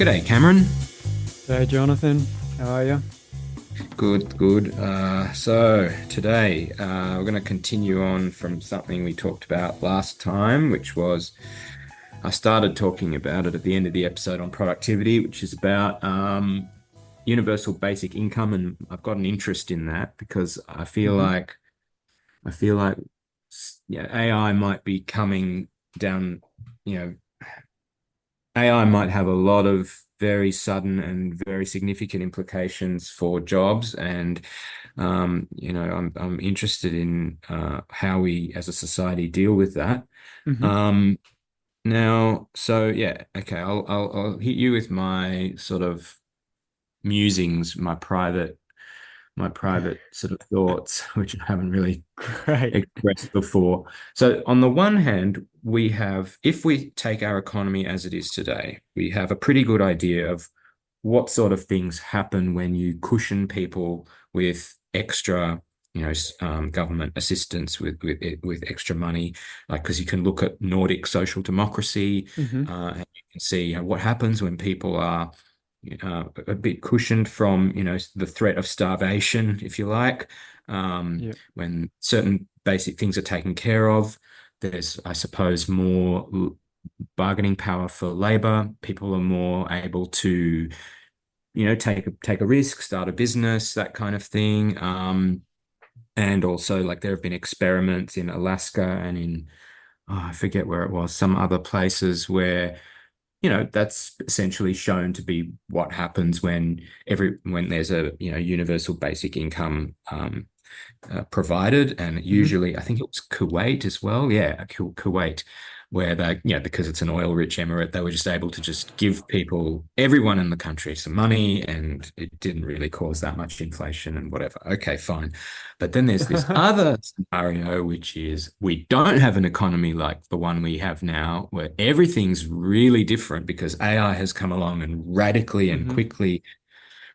G'day, Cameron. Hey Jonathan, how are you? Good, good. So today we're going to continue on from something we talked about last time, which was I started talking about it at the end of the episode on productivity, which is about universal basic income, and I've got an interest in that because hmm I feel like yeah, AI might be coming down, you know, AI might have a lot of very sudden and very significant implications for jobs, and I'm interested in how we as a society deal with that. hmm Um, Now, so yeah, okay, I'll hit you with my sort of musings, my private sort of thoughts, which I haven't really Great. expressed before. So on the one hand, if we take our economy as it is today, we have a pretty good idea of what sort of things happen when you cushion people with extra, government assistance with extra money, like because you can look at Nordic social democracy, hmm and you can see what happens when people are a bit cushioned from, the threat of starvation, if you like. Yeah. When certain basic things are taken care of, there's, I suppose, more bargaining power for labor. People are more able to, take a risk, start a business, that kind of thing. And also, like, there have been experiments in Alaska and in, oh, I forget where it was, some other places where that's essentially shown to be what happens when there's a universal basic income provided, and hmm usually I think it was Kuwait as well. Yeah, Kuwait, where they, because it's an oil-rich emirate, they were just able to just give everyone in the country some money, and it didn't really cause that much inflation and whatever. Okay, fine. But then there's this other scenario, which is we don't have an economy like the one we have now, where everything's really different because AI has come along and radically and hmm quickly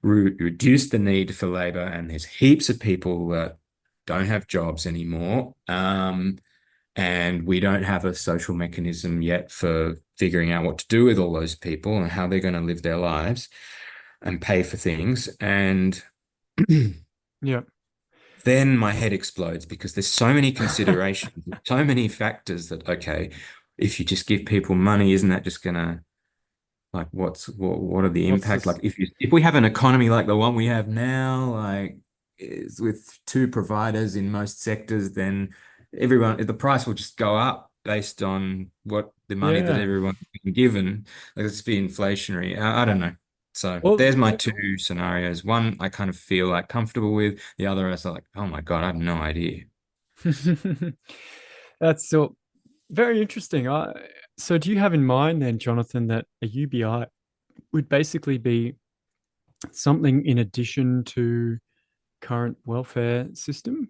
reduce the need for labor, and there's heaps of people that don't have jobs anymore. And we don't have a social mechanism yet for figuring out what to do with all those people and how they're going to live their lives and pay for things. And Yeah. then my head explodes because there's so many considerations, so many factors that, okay, if you just give people money, isn't that just gonna, like, what are the What's impact? this? Like, if we have an economy like the one we have now, like, is with two providers in most sectors, then the price will just go up based on what the money that Yeah. everyone's been given. Like, it's be inflationary. I don't know. So Well, there's my two scenarios. One I kind of feel like comfortable with. The other is like, oh my God, I have no idea. that's so very interesting. So do you have in mind then, Jonathan, that a UBI would basically be something in addition to current welfare system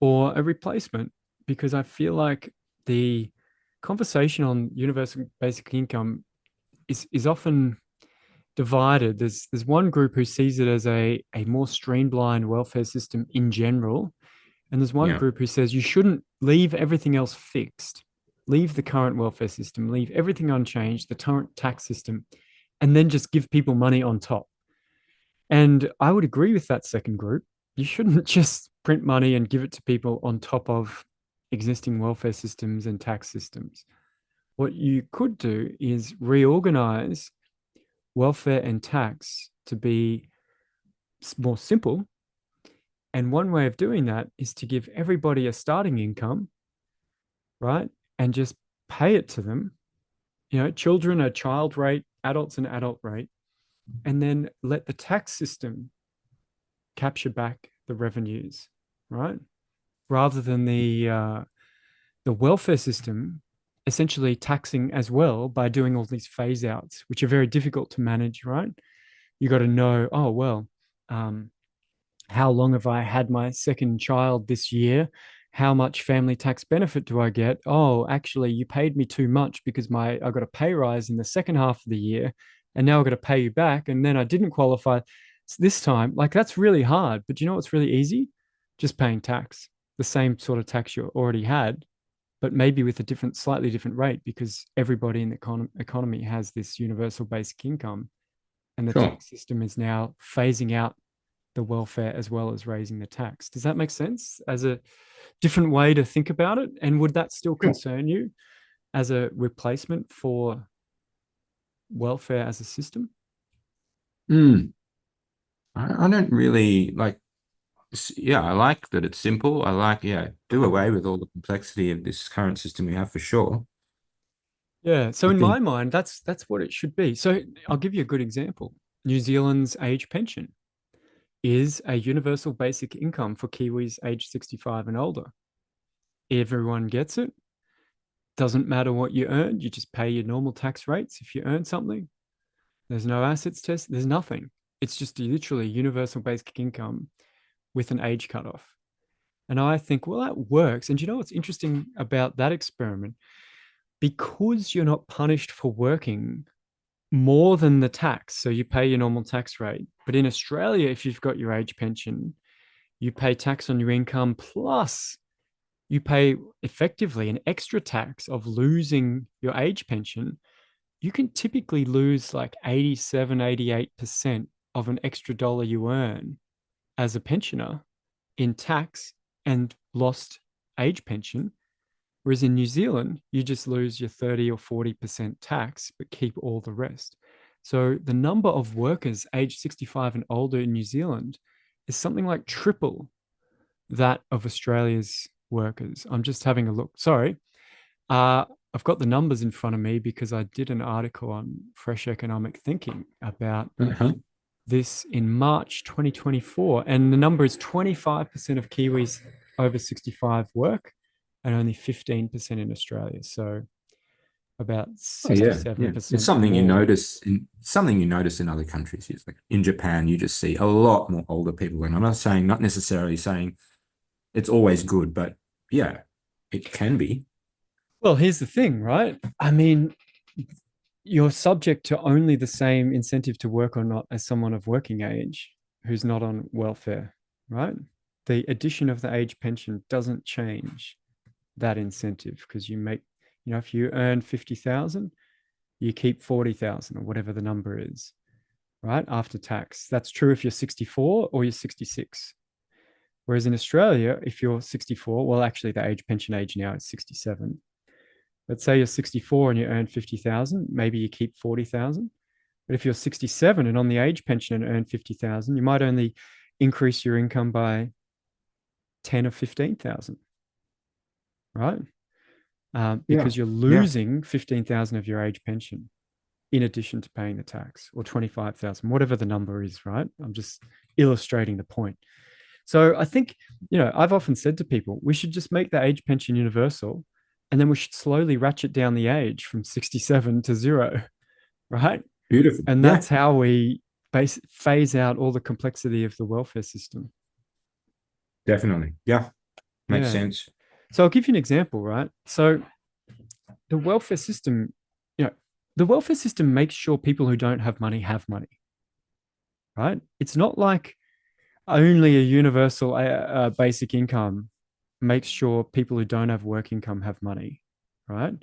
or a replacement? Because I feel like the conversation on universal basic income is often divided. There's one group who sees it as a more streamlined welfare system in general, and there's one Yeah. group who says you shouldn't leave everything else fixed, leave the current welfare system, leave everything unchanged, the current tax system, and then just give people money on top. And I would agree with that second group. You shouldn't just print money and give it to people on top of existing welfare systems and tax systems. What you could do is reorganize welfare and tax to be more simple. And one way of doing that is to give everybody a starting income, right? And just pay it to them. Children a child rate, adults an adult rate, and then let the tax system capture back the revenues, right? Rather than the welfare system essentially taxing as well by doing all these phase outs, which are very difficult to manage, right? You got to know, oh, well, um, how long have I had my second child this year? How much family tax benefit do I get? Oh, actually, you paid me too much because I got a pay rise in the second half of the year, and now I've got to pay you back, and then I didn't qualify this time. Like that's really hard. But you know what's really easy? Just paying tax, the same sort of tax you already had, but maybe with a slightly different rate because everybody in the economy has this universal basic income. And the Sure. tax system is now phasing out the welfare as well as raising the tax. Does that make sense as a different way to think about it? And would that still Sure. concern you as a replacement for welfare as a system? Mm. I don't really like, yeah, I like that it's simple. I like, yeah, do away with all the complexity of this current system we have for sure. Yeah. So I in my think, mind, that's what it should be. So I'll give you a good example. New Zealand's age pension is a universal basic income for Kiwis aged 65 and older. Everyone gets it. Doesn't matter what you earn, you just pay your normal tax rates if you earn something. There's no assets test, there's nothing. It's just literally universal basic income with an age cutoff. And I think, well, that works. And you know what's interesting about that experiment? Because you're not punished for working more than the tax, so you pay your normal tax rate. But in Australia, if you've got your age pension, you pay tax on your income plus you pay effectively an extra tax of losing your age pension. You can typically lose like 87, 88% of an extra dollar you earn as a pensioner in tax and lost age pension. Whereas in New Zealand, you just lose your 30 or 40% tax, but keep all the rest. So the number of workers aged 65 and older in New Zealand is something like triple that of Australia's workers. I'm just having a look. Sorry. I've got the numbers in front of me because I did an article on fresh economic thinking about uh-huh. this in March 2024. And the number is 25% of Kiwis over 65 work and only 15% in Australia. So about Oh yeah, yeah. It's 67% something you more. notice in other countries. It's like in Japan, you just see a lot more older people. And I'm not saying, not necessarily saying it's always good, but yeah, it can be. Well, here's the thing, right? I mean, you're subject to only the same incentive to work or not as someone of working age who's not on welfare, right? The addition of the age pension doesn't change that incentive because you make, if you earn 50,000, you keep 40,000 or whatever the number is, right? After tax. That's true if you're 64 or you're 66. Whereas in Australia, if you're 64, well, actually, the age pension age now is 67. Let's say you're 64 and you earn 50,000, maybe you keep 40,000. But if you're 67 and on the age pension and earn 50,000, you might only increase your income by 10 or 15,000, right? Yeah, Because you're yeah, losing 15,000 of your age pension in addition to paying the tax or 25,000, whatever the number is, right? I'm just illustrating the point. So I think, I've often said to people, we should just make the age pension universal and then we should slowly ratchet down the age from 67 to zero, right? beautiful. And Yeah, that's how we phase out all the complexity of the welfare system. definitely. Yeah, makes Yeah. sense. So I'll give you an example, right? So the welfare system, you know, the welfare system makes sure people who don't have money, right? It's not like only a universal basic income makes sure people who don't have work income have money, right?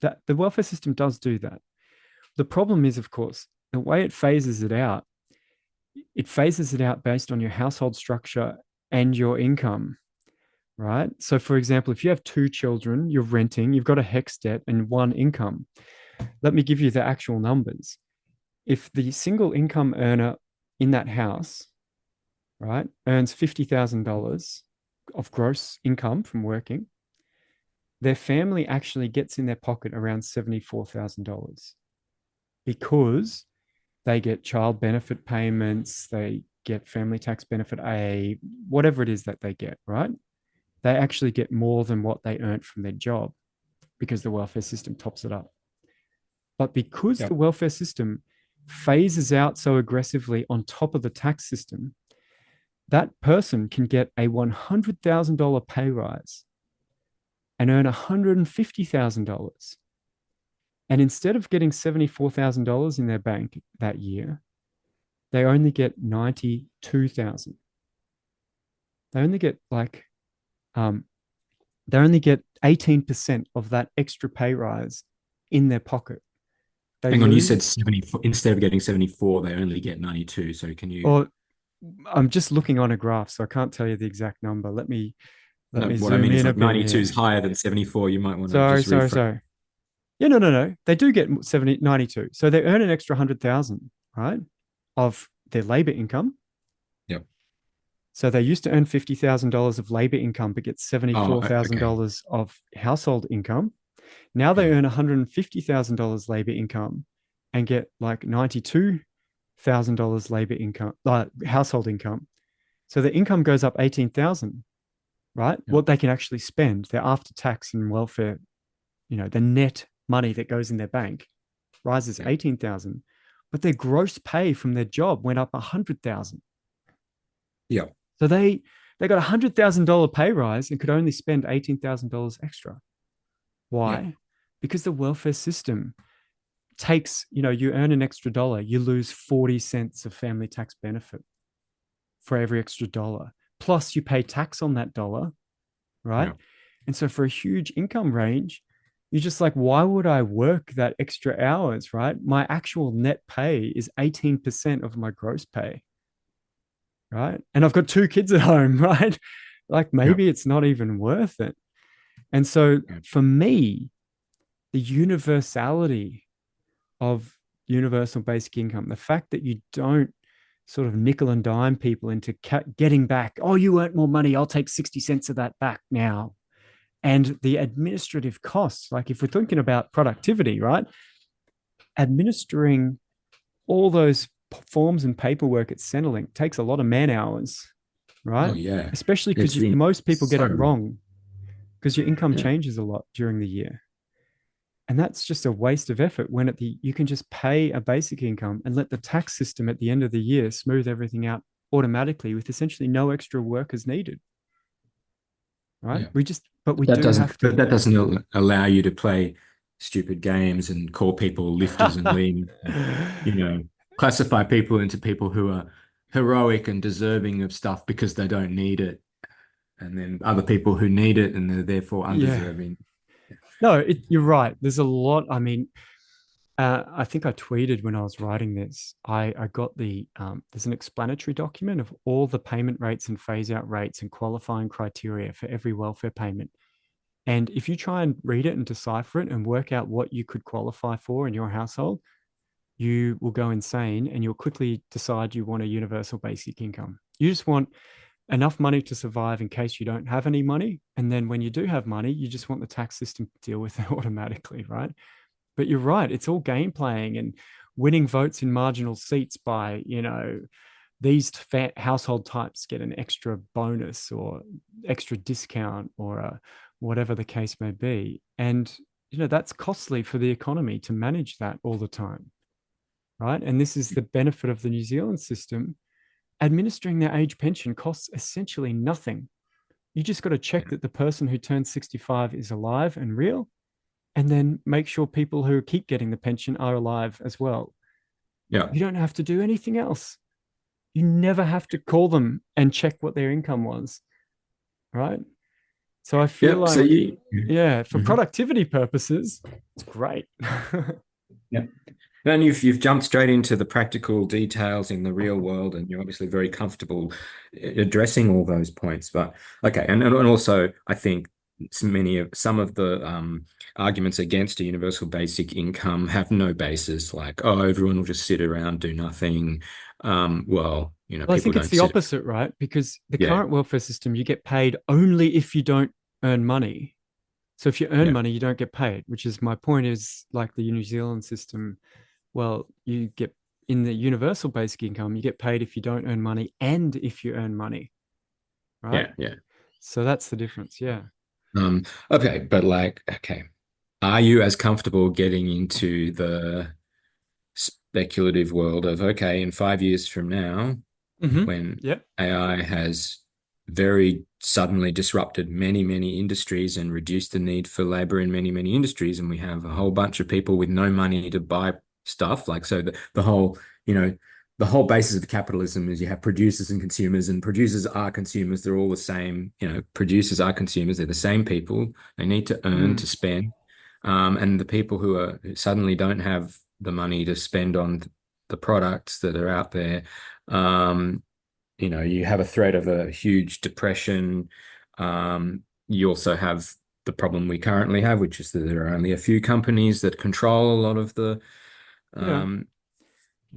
That the welfare system does do that. The problem is, of course, the way it phases it out based on your household structure and your income, right? So, for example, if you have two children, you're renting, you've got a HEX debt and one income. Let me give you the actual numbers. If the single income earner in that house, right, earns $50,000 of gross income from working, their family actually gets in their pocket around $74,000 because they get child benefit payments, they get family tax benefit A, whatever it is that they get, right? They actually get more than what they earned from their job because the welfare system tops it up. But because Yeah, the welfare system phases out so aggressively on top of the tax system, that person can get a $100,000 pay rise and earn $150,000. And instead of getting $74,000 in their bank that year, they only get 92,000. They only get um, they only get 18% of that extra pay rise in their pocket They Hang on, you said lose, 74, instead of getting 74, they only get 92. So can you, or I'm just looking on a graph, so I can't tell you the exact number. Let no, me what I zoom mean is in a like bit 92 is here. higher than 74. You might want to Sorry, just sorry, rephrase. sorry. Yeah, no, no, no. They do get 92. So they earn an extra 100,000, right, of their labor income. Yep. So they used to earn $50,000 of labor income, but get Oh, okay. $74,000 of household income. Now they Yeah. earn $150,000 labor income and get like $92,000 labor income, household income. So the income goes up 18,000, right? Yeah. What they can actually spend, their after tax and welfare, the net money that goes in their bank rises Yeah. 18,000, but their gross pay from their job went up 100,000. Yeah. So they got $100,000 pay rise and could only spend $18,000 extra. Yeah. Why? Because the welfare system takes, you earn an extra dollar, you lose 40 cents of family tax benefit for every extra dollar. Plus, you pay tax on that dollar, right? Yeah. And so, for a huge income range, you're just like, why would I work that extra hours, right? My actual net pay is 18% of my gross pay, right? And I've got two kids at home, right? Like, Yeah. maybe it's not even worth it. And so, Yeah. for me, the universality of universal basic income, the fact that you don't sort of nickel and dime people into getting back, oh, you earned more money, I'll take 60 cents of that back now. And the administrative costs, like if we're thinking about productivity, right? Administering all those forms and paperwork at Centrelink takes a lot of man hours, Oh, right? yeah. Especially because It's in most people get it so, wrong because your income yeah. changes a lot during the year. And that's just a waste of effort when you can just pay a basic income and let the tax system at the end of the year smooth everything out automatically with essentially no extra workers needed, right? Yeah. But we That do doesn't, have but to. that doesn't allow you to play stupid games and call people lifters and lean, classify people into people who are heroic and deserving of stuff because they don't need it, and then other people who need it and they're therefore Yeah. undeserving. No, you're right. There's a lot. I mean, I think I tweeted when I was writing this. I got there's an explanatory document of all the payment rates and phase out rates and qualifying criteria for every welfare payment. And if you try and read it and decipher it and work out what you could qualify for in your household, you will go insane and you'll quickly decide you want a universal basic income. You just want enough money to survive in case you don't have any money. And then when you do have money, you just want the tax system to deal with it automatically, right? But you're right, it's all game playing and winning votes in marginal seats by, these household types get an extra bonus or extra discount or whatever the case may be. And, that's costly for the economy to manage that all the time, right? And this is the benefit of the New Zealand system. Administering their age pension costs essentially nothing. You just got to check that the person who turns 65 is alive and real, and then make sure people who keep getting the pension are alive as well. Yeah. You don't have to do anything else. You never have to call them and check what their income was, right? So I feel Yep. So like, you. yeah, for Mhm. productivity purposes, it's great. Yeah. And you've jumped straight into the practical details in the real world, and you're obviously very comfortable addressing all those points. But okay, and also I think some of the arguments against a universal basic income have no basis. Like, oh, everyone will just sit around do nothing. Well, Well, I people think it's don't the sit. opposite, right? Because the Yeah, current welfare system, you get paid only if you don't earn money. So if you earn yeah, money, you don't get paid, which is my point is like the New Zealand system. Well, you get in the universal basic income, you get paid if you don't earn money and if you earn money, right? yeah, yeah. So that's the difference. Yeah. Okay, but like, okay, are you as comfortable getting into the speculative world of, okay, in 5 years from now, when Yep. AI has very suddenly disrupted many, many industries and reduced the need for labor in many, many industries, and we have a whole bunch of people with no money to buy stuff, like so the whole, the whole basis of capitalism is you have producers and producers are consumers. They're all the same, producers are consumers. They're the same people. They need to earn to Mm. spend. And the people who suddenly don't have the money to spend on the products that are out there. Um, you have a threat of a huge depression. You also have the problem we currently have, which is that there are only a few companies that control Yeah. um,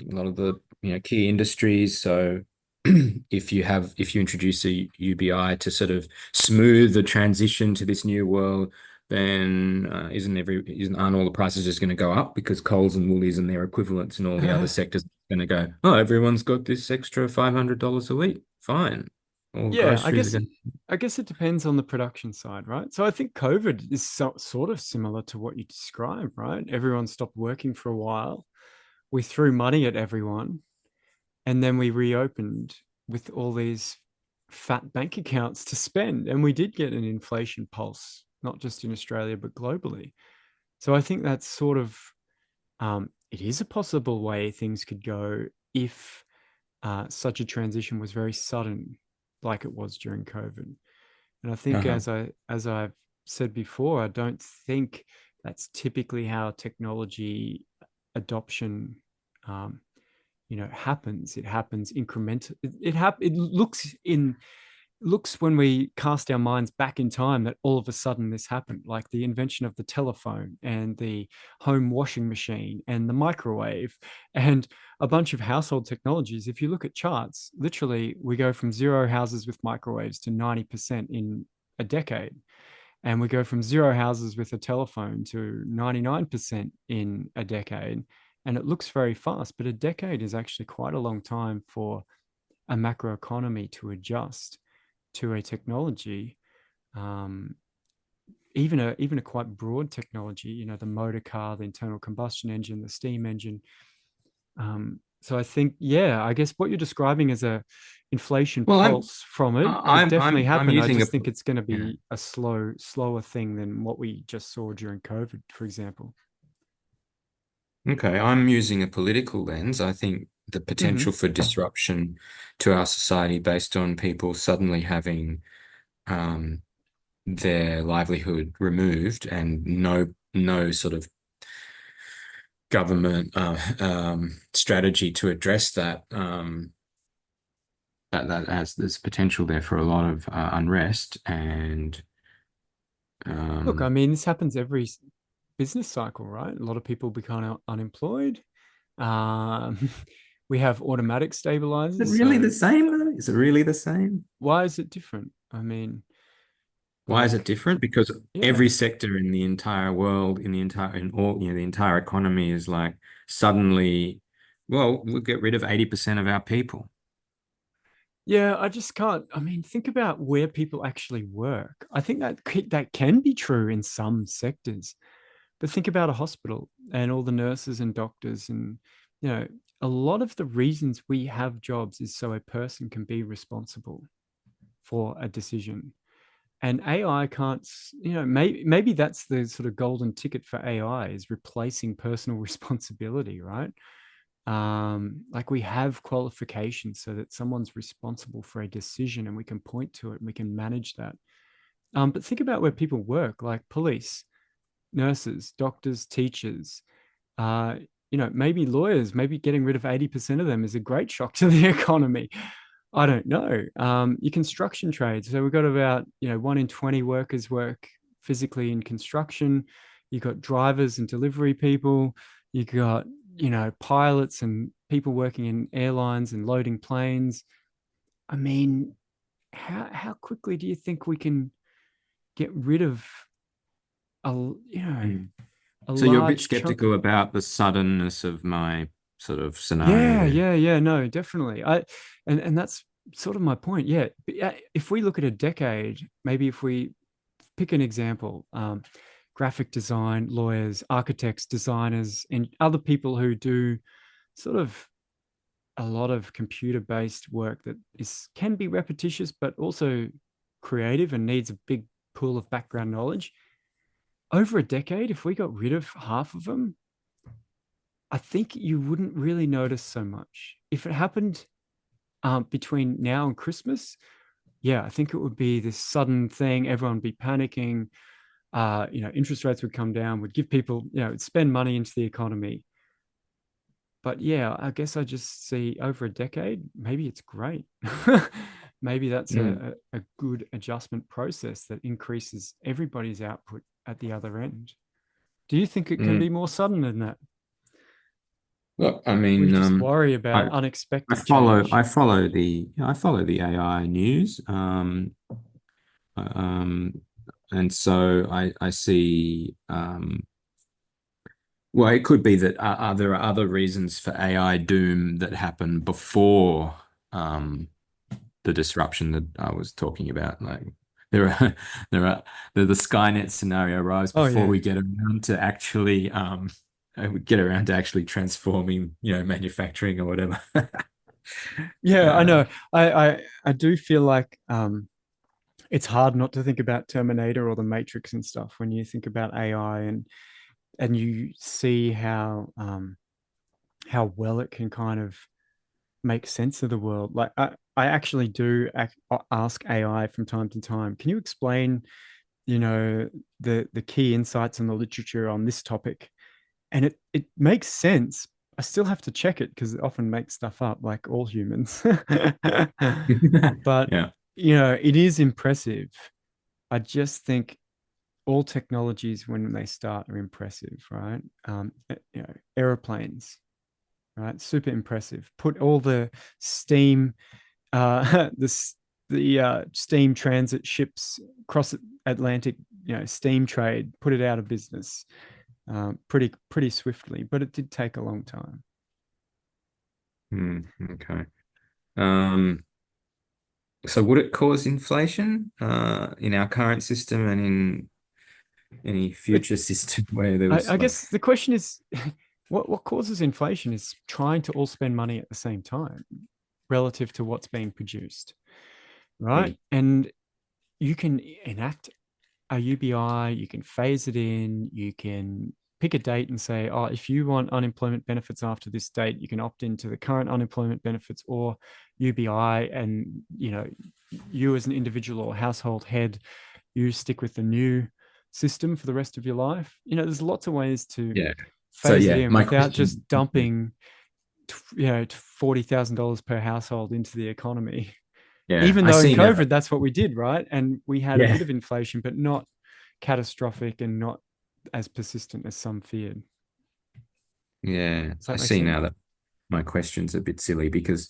a lot of the key industries. So if you introduce a UBI to sort of smooth the transition to this new world, then aren't all the prices just going to go up because Coles and Woolies and their equivalents and all the other sectors are going to go, oh, everyone's got this extra $500 a week. Fine. All Yeah, groceries are going. I guess it depends on the production side, right? So I think COVID is sort of similar to what you described, right? Everyone stopped working for a while. We threw money at everyone, and then we reopened with all these fat bank accounts to spend, and we did get an inflation pulse, not just in Australia but globally. So I think that's sort of it is a possible way things could go if such a transition was very sudden, like it was during COVID. And I think, Uh-huh. as I've said before, I don't think that's typically how technology adoption, um, happens. It happens incremental. It looks when we cast our minds back in time that all of a sudden this happened, like the invention of the telephone and the home washing machine and the microwave and a bunch of household technologies. If you look at charts, literally we go from zero houses with microwaves to 90% in a decade. And we go from zero houses with a telephone to 99% in a decade. And it looks very fast, but a decade is actually quite a long time for a macroeconomy to adjust to a technology, um, even a quite broad technology. The motor car, the internal combustion engine, the steam engine. So I think, yeah, I guess what you're describing as a inflation Well, pulse from it could definitely I'm happen. I using just think it's going to be a slower thing than what we just saw during COVID, for example. okay, I'm using a political lens. I think the Hmm. potential for disruption to our society based on people suddenly having um, their livelihood removed and no sort of government strategy to address that. That has there's potential there for a lot of unrest and Look, I um, mean, this happens every business cycle, right? A lot of people become unemployed. Um, we have automatic is stabilizers. it really So the same though? Is it really the same? why is it different? I mean, Why is it like, different? Because every yeah, sector in the entire world, in all, the entire economy is like suddenly, well, we'll get rid of 80% of our people. yeah, I just can't. I mean, think about where people actually work. I think that can be true in some sectors, but think about a hospital and all the nurses and doctors, and you know, a lot of the reasons we have jobs is so a person can be responsible for a decision. And AI can't, maybe that's the sort of golden ticket for AI is replacing personal responsibility, right? Like we have qualifications so that someone's responsible for a decision and we can point to it and we can manage that. But think about where people work, like police, nurses, doctors, teachers, uh, maybe lawyers, maybe getting rid of 80% of them is a great shock to the economy. I don't know. Your construction trades. So we've got about, 1 in 20 workers work physically in construction. You've got drivers and delivery people. You've got, pilots and people working in airlines and loading planes. I mean, how quickly do you think we can get rid of a, you know, Mm. a So you're a bit large chunk? skeptical about the suddenness of my sort of scenario Yeah, there. yeah, yeah. No, definitely. And that's sort of my point. Yeah, but yeah, if we look at a decade, maybe if we pick an example, graphic design, lawyers, architects, designers, and other people who do sort of a lot of computer-based work that can be repetitious, but also creative and needs a big pool of background knowledge. Over a decade, if we got rid of half of them, I think you wouldn't really notice so much. If it happened between now and Christmas, yeah, I think it would be this sudden thing. Everyone would be panicking. Interest rates would come down, would give people, spend money into the economy. But yeah, I guess I just see over a decade, maybe it's great. Maybe that's Mm, a good adjustment process that increases everybody's output at the other end. Do you think it can mm. be more sudden than that? Look, I We mean, just worry I about I unexpected follow change. I follow the I follow the AI news, um, and so I see. Well, it could be that there are other reasons for AI doom that happen before the disruption that I was talking about. Like there are there are the Skynet scenario arrives Oh before yeah, we get around to actually we get around to actually transforming, manufacturing or whatever. yeah. I Uh, know. I do feel like it's hard not to think about Terminator or the Matrix and stuff when you think about AI and you see how well it can kind of make sense of the world. Like I actually do ask AI from time to time, can you explain, the key insights in the literature on this topic? And it makes sense. I still have to check it because it often makes stuff up, like all humans. But yeah. it is impressive. I just think all technologies when they start are impressive, right? Aeroplanes, right? Super impressive. Put all the steam, the steam transit ships across Atlantic, steam trade, put it out of business, pretty swiftly. But it did take a long time. Okay. Um, so would it cause inflation in our current system and in any It, future system where there I, was I like, guess the question is, what causes inflation is trying to all spend money at the same time relative to what's being produced, right? mm, And you can enact a UBI, you can phase it in, you can pick a date and say, oh, if you want unemployment benefits after this date, you can opt into the current unemployment benefits or UBI. And, you as an individual or household head, you stick with the new system for the rest of your life. There's lots of ways to yeah. So phase it yeah, in my without just question, yeah, dumping, $40,000 per household into the economy. yeah, Even I though in see now. COVID, that's what we did, right? And we had a bit Yeah, of inflation, but not catastrophic and not as persistent as some feared. yeah, Does I that make see sense? now that my question's a bit silly because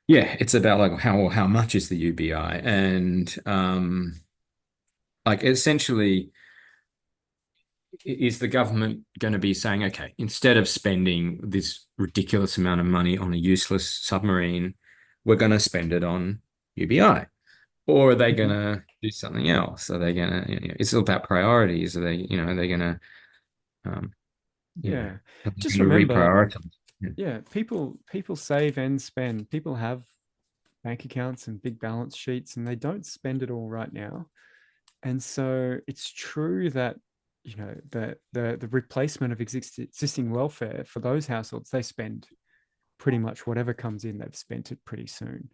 yeah, it's about like how much is the UBI and like essentially is the government going to be saying, okay, instead of spending this ridiculous amount of money on a useless submarine, we're going to spend it on UBI? Or are they going Mhm. to do something else? Are they going to, it's all about priorities. Are they going to, um, Yeah. are they Just going to remember, reprioritize? Yeah. yeah, people save and spend. People have bank accounts and big balance sheets, and they don't spend it all right now. And so it's true that the replacement of existing welfare for those households, they spend pretty much whatever comes in, they've spent it pretty soon.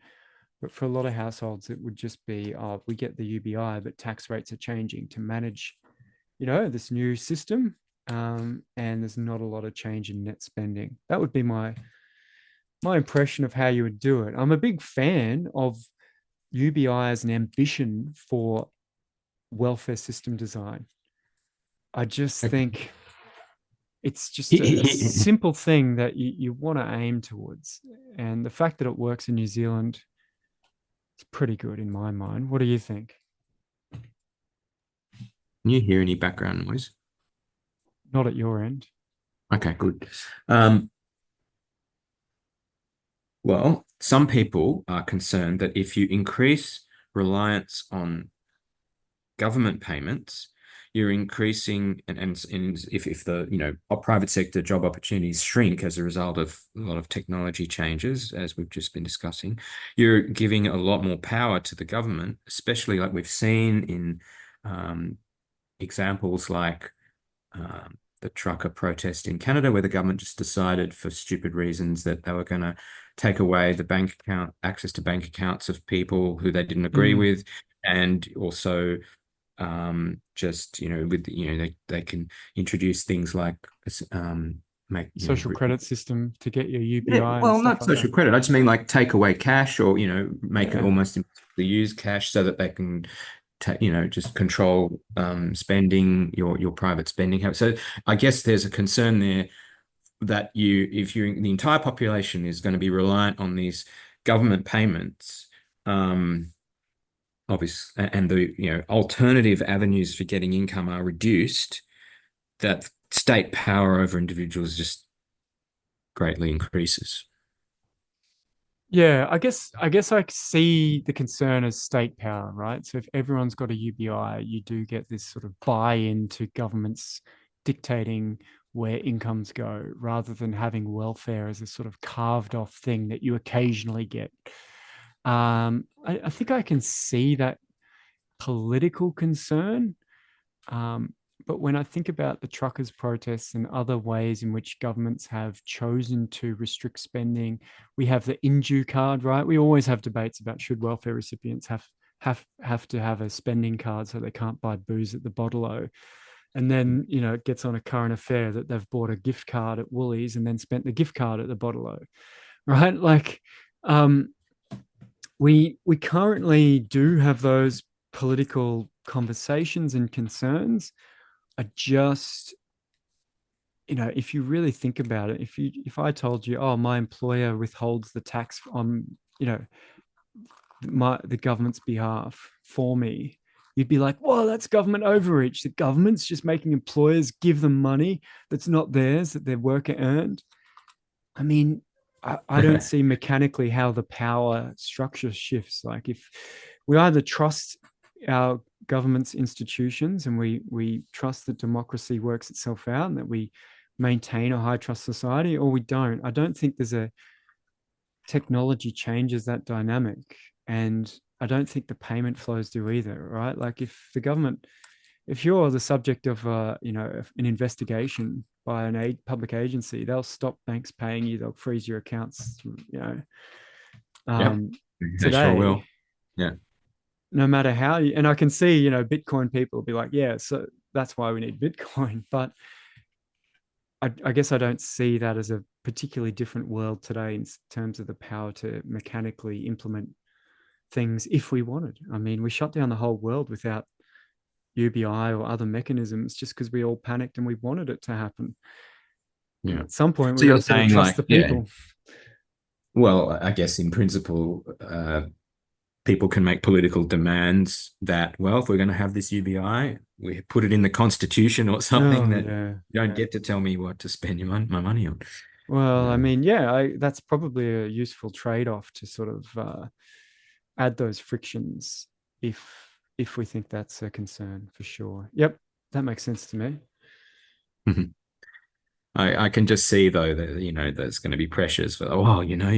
But for a lot of households, it would just be, oh, we get the UBI, but tax rates are changing to manage, this new system. And there's not a lot of change in net spending. That would be my impression of how you would do it. I'm a big fan of UBI as an ambition for welfare system design. I just think it's just a simple thing that you want to aim towards. And the fact that it works in New Zealand is pretty good in my mind. What do you think? Can you hear any background noise? Not at your end. Okay, good. Um, well, some people are concerned that if you increase reliance on government payments, you're increasing and if the private sector job opportunities shrink as a result of a lot of technology changes, as we've just been discussing, you're giving a lot more power to the government, especially like we've seen in um, examples like the trucker protest in Canada, where the government just decided for stupid reasons that they were going to take away the bank account access to bank accounts of people who they didn't agree Mm, with, and also just with they can introduce things like make, social credit system to get your yeah, UBI and well, stuff not like that. social credit. I just mean like take away cash or, make it Yeah. almost impossible to use cash so that they can just control spending, your private spending. So I guess there's a concern there that if the entire population is going to be reliant on these government payments, obviously, and the alternative avenues for getting income are reduced, that state power over individuals just greatly increases. Yeah, I see the concern as state power, right? So if everyone's got a UBI, you do get this sort of buy-in to governments dictating where incomes go, rather than having welfare as a sort of carved off thing that you occasionally get. I think I can see that political concern. Um, but when I think about the truckers' protests and other ways in which governments have chosen to restrict spending, we have the Inju card, right? We always have debates about should welfare recipients have to have a spending card so they can't buy booze at the bottle-o. And then, it gets on a current affair that they've bought a gift card at Woolies and then spent the gift card at the bottle-o, right? Like, um, we currently do have those political conversations and concerns. I just, if you really think about it, if I told you, oh, my employer withholds the tax on, you know, the government's behalf for me, you'd be like, whoa, that's government overreach. The government's just making employers give them money that's not theirs, that their worker earned. I mean, I don't see mechanically how the power structure shifts. Like, if we either trust our government's institutions and we trust that democracy works itself out and that we maintain a high trust society, or we don't. I don't think there's a technology changes that dynamic. And I don't think the payment flows do either, right? Like, if you're the subject of an investigation by an public agency, they'll stop banks paying you. They'll freeze your accounts. Yep, Um, they sure Today, will. Yeah. no matter how you, and I can see Bitcoin people will be like, yeah, so that's why we need Bitcoin. But I guess I don't see that as a particularly different world today in terms of the power to mechanically implement things if we wanted. I mean, we shut down the whole world without UBI or other mechanisms just because we all panicked and we wanted it to happen. Yeah. At some point, So we got you're to sort of saying trust like, the yeah, people. well, I guess in principle, people can make political demands that, well, if we're going to have this UBI, we put it in the Constitution or something Oh that yeah. you don't get to tell me what to spend my money on. Well, I Um, mean, yeah, that's probably a useful trade-off to sort of add those frictions if we think that's a concern for sure. Yep, that makes sense to me. I can just see though that there's going to be pressures for, oh, you're not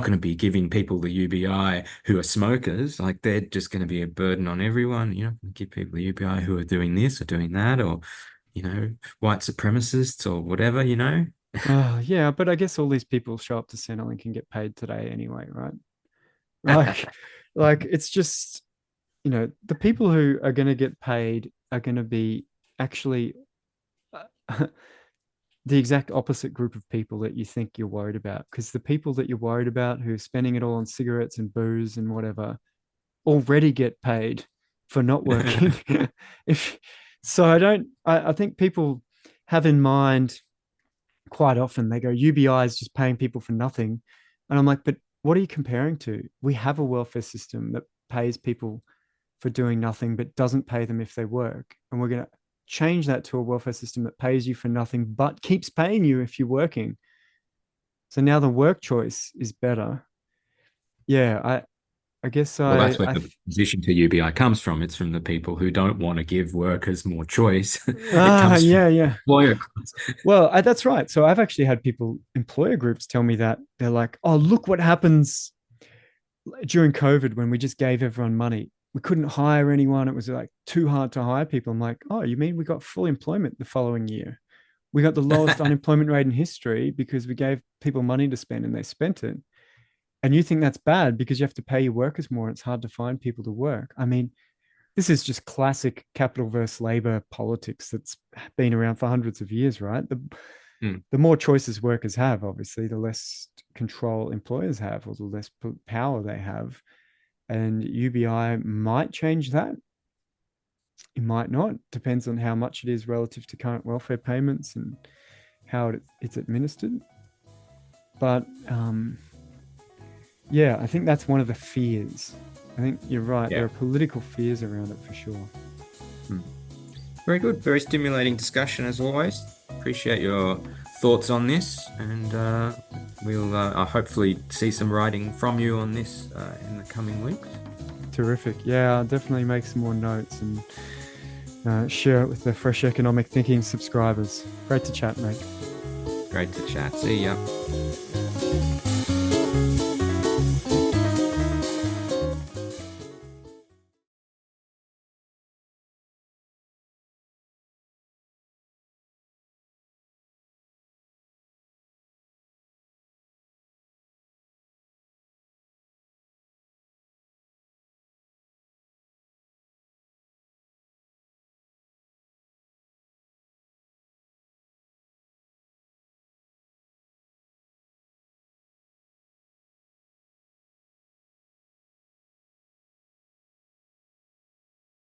going to be giving people the UBI who are smokers, like they're just going to be a burden on everyone. You're not going to give people the UBI who are doing this or doing that, or you know white supremacists or whatever. Yeah, but I guess all these people show up to Centrelink and get paid today anyway, right? Like, like it's just the people who are going to get paid are going to be actually the exact opposite group of people that you think you're worried about. Because the people that you're worried about who are spending it all on cigarettes and booze and whatever already get paid for not working. If so, I think people have in mind quite often they go, UBI is just paying people for nothing. And I'm like, but what are you comparing to? We have a welfare system that pays people for doing nothing but doesn't pay them if they work. And we're going to change that to a welfare system that pays you for nothing but keeps paying you if you're working. So now the work choice is better. Yeah, I guess Well, that's where the position to UBI comes from. It's from the people who don't want to give workers more choice. It comes from yeah, yeah. employer class. Well, that's right. So I've actually had people, employer groups, tell me that they're like, "Oh, look what happens during COVID when we just gave everyone money. We couldn't hire anyone. It was like too hard to hire people." I'm like, "Oh, you mean we got full employment the following year? We got the lowest unemployment rate in history because we gave people money to spend and they spent it. And you think that's bad because you have to pay your workers more and it's hard to find people to work." I mean, this is just classic capital versus labor politics that's been around for hundreds of years, right? Mm. The more choices workers have, obviously, the less control employers have, or the less power they have. And UBI might change that. It might not. Depends on how much it is relative to current welfare payments and how it's administered. But yeah, I think that's one of the fears. I think you're right. There Yeah. are political fears around it for sure. Mm. Very good. Very stimulating discussion as always. Appreciate your thoughts on this, and we'll I'll hopefully see some writing from you on this in the coming weeks. Terrific. Yeah, I'll definitely make some more notes and share it with the Fresh Economic Thinking subscribers. Great to chat, mate. Great to chat. See ya.